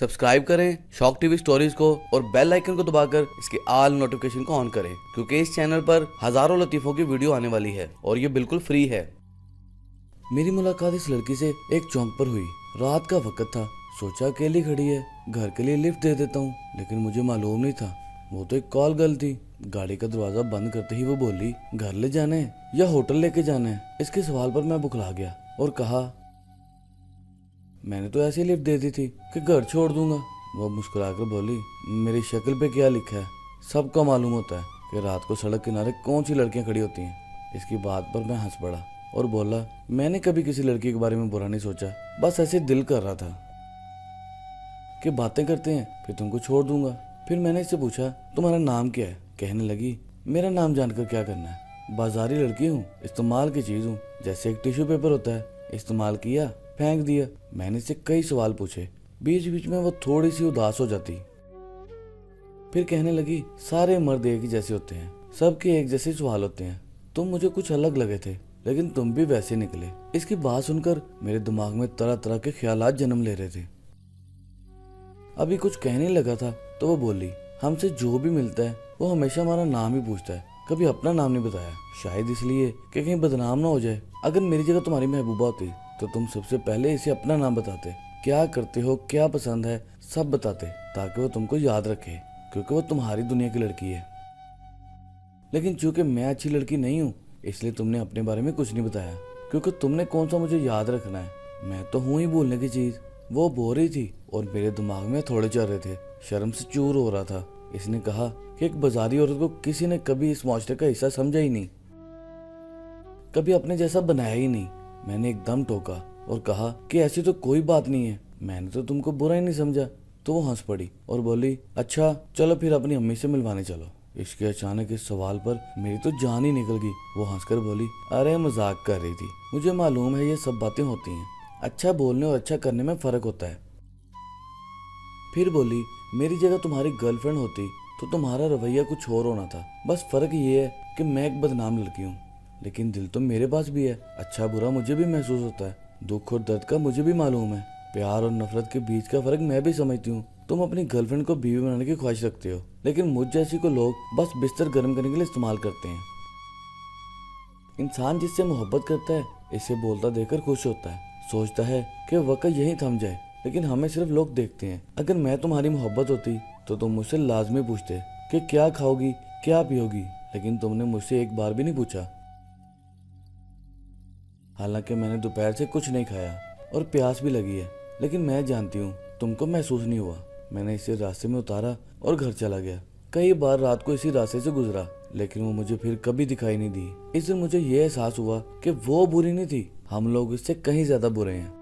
Subscribe करें शौक TV stories को और बेल आइकन को दबाकर इसके ऑल नोटिफिकेशन को ऑन करें, क्योंकि इस चैनल पर हजारों लतीफों की वीडियो आने वाली है और ये बिल्कुल फ्री है। मेरी मुलाकात इस लड़की से एक चौक पर हुई। रात का वक्त था। सोचा अकेली खड़ी है, घर के लिए लिफ्ट दे देता हूँ, लेकिन मुझे मालूम नहीं था वो तो एक कॉल गर्ल थी। गाड़ी का दरवाजा बंद करते ही वो बोली, घर ले जाना है या होटल लेके जाना है। इसके सवाल पर मैं बुखला गया और कहा, मैंने तो ऐसी लिफ्ट दे दी थी कि घर छोड़ दूंगा। वो मुस्कुराकर बोली, मेरी शक्ल पे क्या लिखा है, सबको मालूम होता है कि रात को सड़क किनारे कौन सी लड़कियां खड़ी होती हैं। इसकी बात पर मैं हंस पड़ा और बोला, मैंने कभी किसी लड़की के बारे में बुरा नहीं सोचा, बस ऐसे दिल कर रहा था कि बातें करते हैं फिर तुमको छोड़ दूंगा। फिर मैंने इससे पूछा, तुम्हारा नाम क्या है? कहने लगी, मेरा नाम जानकर क्या करना है, बाजारी लड़की हूँ, इस्तेमाल की चीज हूँ, जैसे एक टिश्यू पेपर होता है, इस्तेमाल किया फेंक दिया। मैंने इससे कई सवाल पूछे, बीच बीच में वो थोड़ी सी उदास हो जाती। फिर कहने लगी, सारे मर्द एक ही जैसे होते हैं, सबके एक जैसे सवाल होते हैं, तुम मुझे कुछ अलग लगे थे लेकिन तुम भी वैसे निकले। इसकी बात सुनकर मेरे दिमाग में तरह तरह के ख्यालात जन्म ले रहे थे। अभी कुछ कहने लगा था तो वो बोली, हमसे जो भी मिलता है वो हमेशा हमारा नाम ही पूछता है, कभी अपना नाम नहीं बताया, शायद इसलिए कि कहीं बदनाम ना हो जाए। अगर मेरी जगह तुम्हारी महबूबा होती तो तुम सबसे पहले इसे अपना नाम बताते, क्या करते हो, क्या पसंद है, सब बताते, ताकि वो तुमको याद रखे, क्योंकि वो तुम्हारी दुनिया की लड़की है। लेकिन चूंकि मैं अच्छी लड़की नहीं हूँ, इसलिए तुमने अपने बारे में कुछ नहीं बताया, क्योंकि तुमने कौन सा मुझे याद रखना है। मैं तो हूँ ही भूलने की चीज। वो बोल रही थी और मेरे दिमाग में थोड़े चल रहे थे, शर्म से चूर हो रहा था। इसने कहा कि एक बाजारी औरत को किसी ने कभी इस मुआशरे का हिस्सा समझा ही नहीं, कभी अपने जैसा बनाया ही नहीं। मैंने एकदम टोका और कहा कि ऐसी तो कोई बात नहीं है, मैंने तो तुमको बुरा ही नहीं समझा। तो वो हंस पड़ी और बोली, अच्छा चलो फिर अपनी अम्मी से मिलवाने चलो। इसके अचानक इस सवाल पर मेरी तो जान ही निकल गई। वो हंसकर बोली, अरे मजाक कर रही थी, मुझे मालूम है ये सब बातें होती हैं, अच्छा बोलने और अच्छा करने में फर्क होता है। फिर बोली, मेरी जगह तुम्हारी गर्लफ्रेंड होती तो तुम्हारा रवैया कुछ और होना था, बस फर्क ये है कि मैं एक बदनाम लड़की हूँ, लेकिन दिल तो मेरे पास भी है, अच्छा बुरा मुझे भी महसूस होता है, दुख और दर्द का मुझे भी मालूम है, प्यार और नफरत के बीच का फर्क मैं भी समझती हूँ। तुम अपनी गर्लफ्रेंड को बीवी बनाने की ख्वाहिश रखते हो, लेकिन मुझ जैसी को लोग बस बिस्तर गर्म करने के लिए इस्तेमाल करते हैं। इंसान जिससे मोहब्बत करता है, इसे बोलता देखकर खुश होता है, सोचता है कि वक्त यहीं थम जाए, लेकिन हमें सिर्फ लोग देखते हैं। अगर मैं तुम्हारी मोहब्बत होती तो तुम मुझसे लाजमी पूछते कि क्या खाओगी, क्या पियोगी, लेकिन तुमने मुझसे एक बार भी नहीं पूछा। हालांकि मैंने दोपहर से कुछ नहीं खाया और प्यास भी लगी है, लेकिन मैं जानती हूँ तुमको महसूस नहीं हुआ। मैंने इसे रास्ते में उतारा और घर चला गया। कई बार रात को इसी रास्ते से गुजरा, लेकिन वो मुझे फिर कभी दिखाई नहीं दी। इस दिन मुझे ये एहसास हुआ कि वो बुरी नहीं थी, हम लोग इससे कहीं ज्यादा बुरे हैं।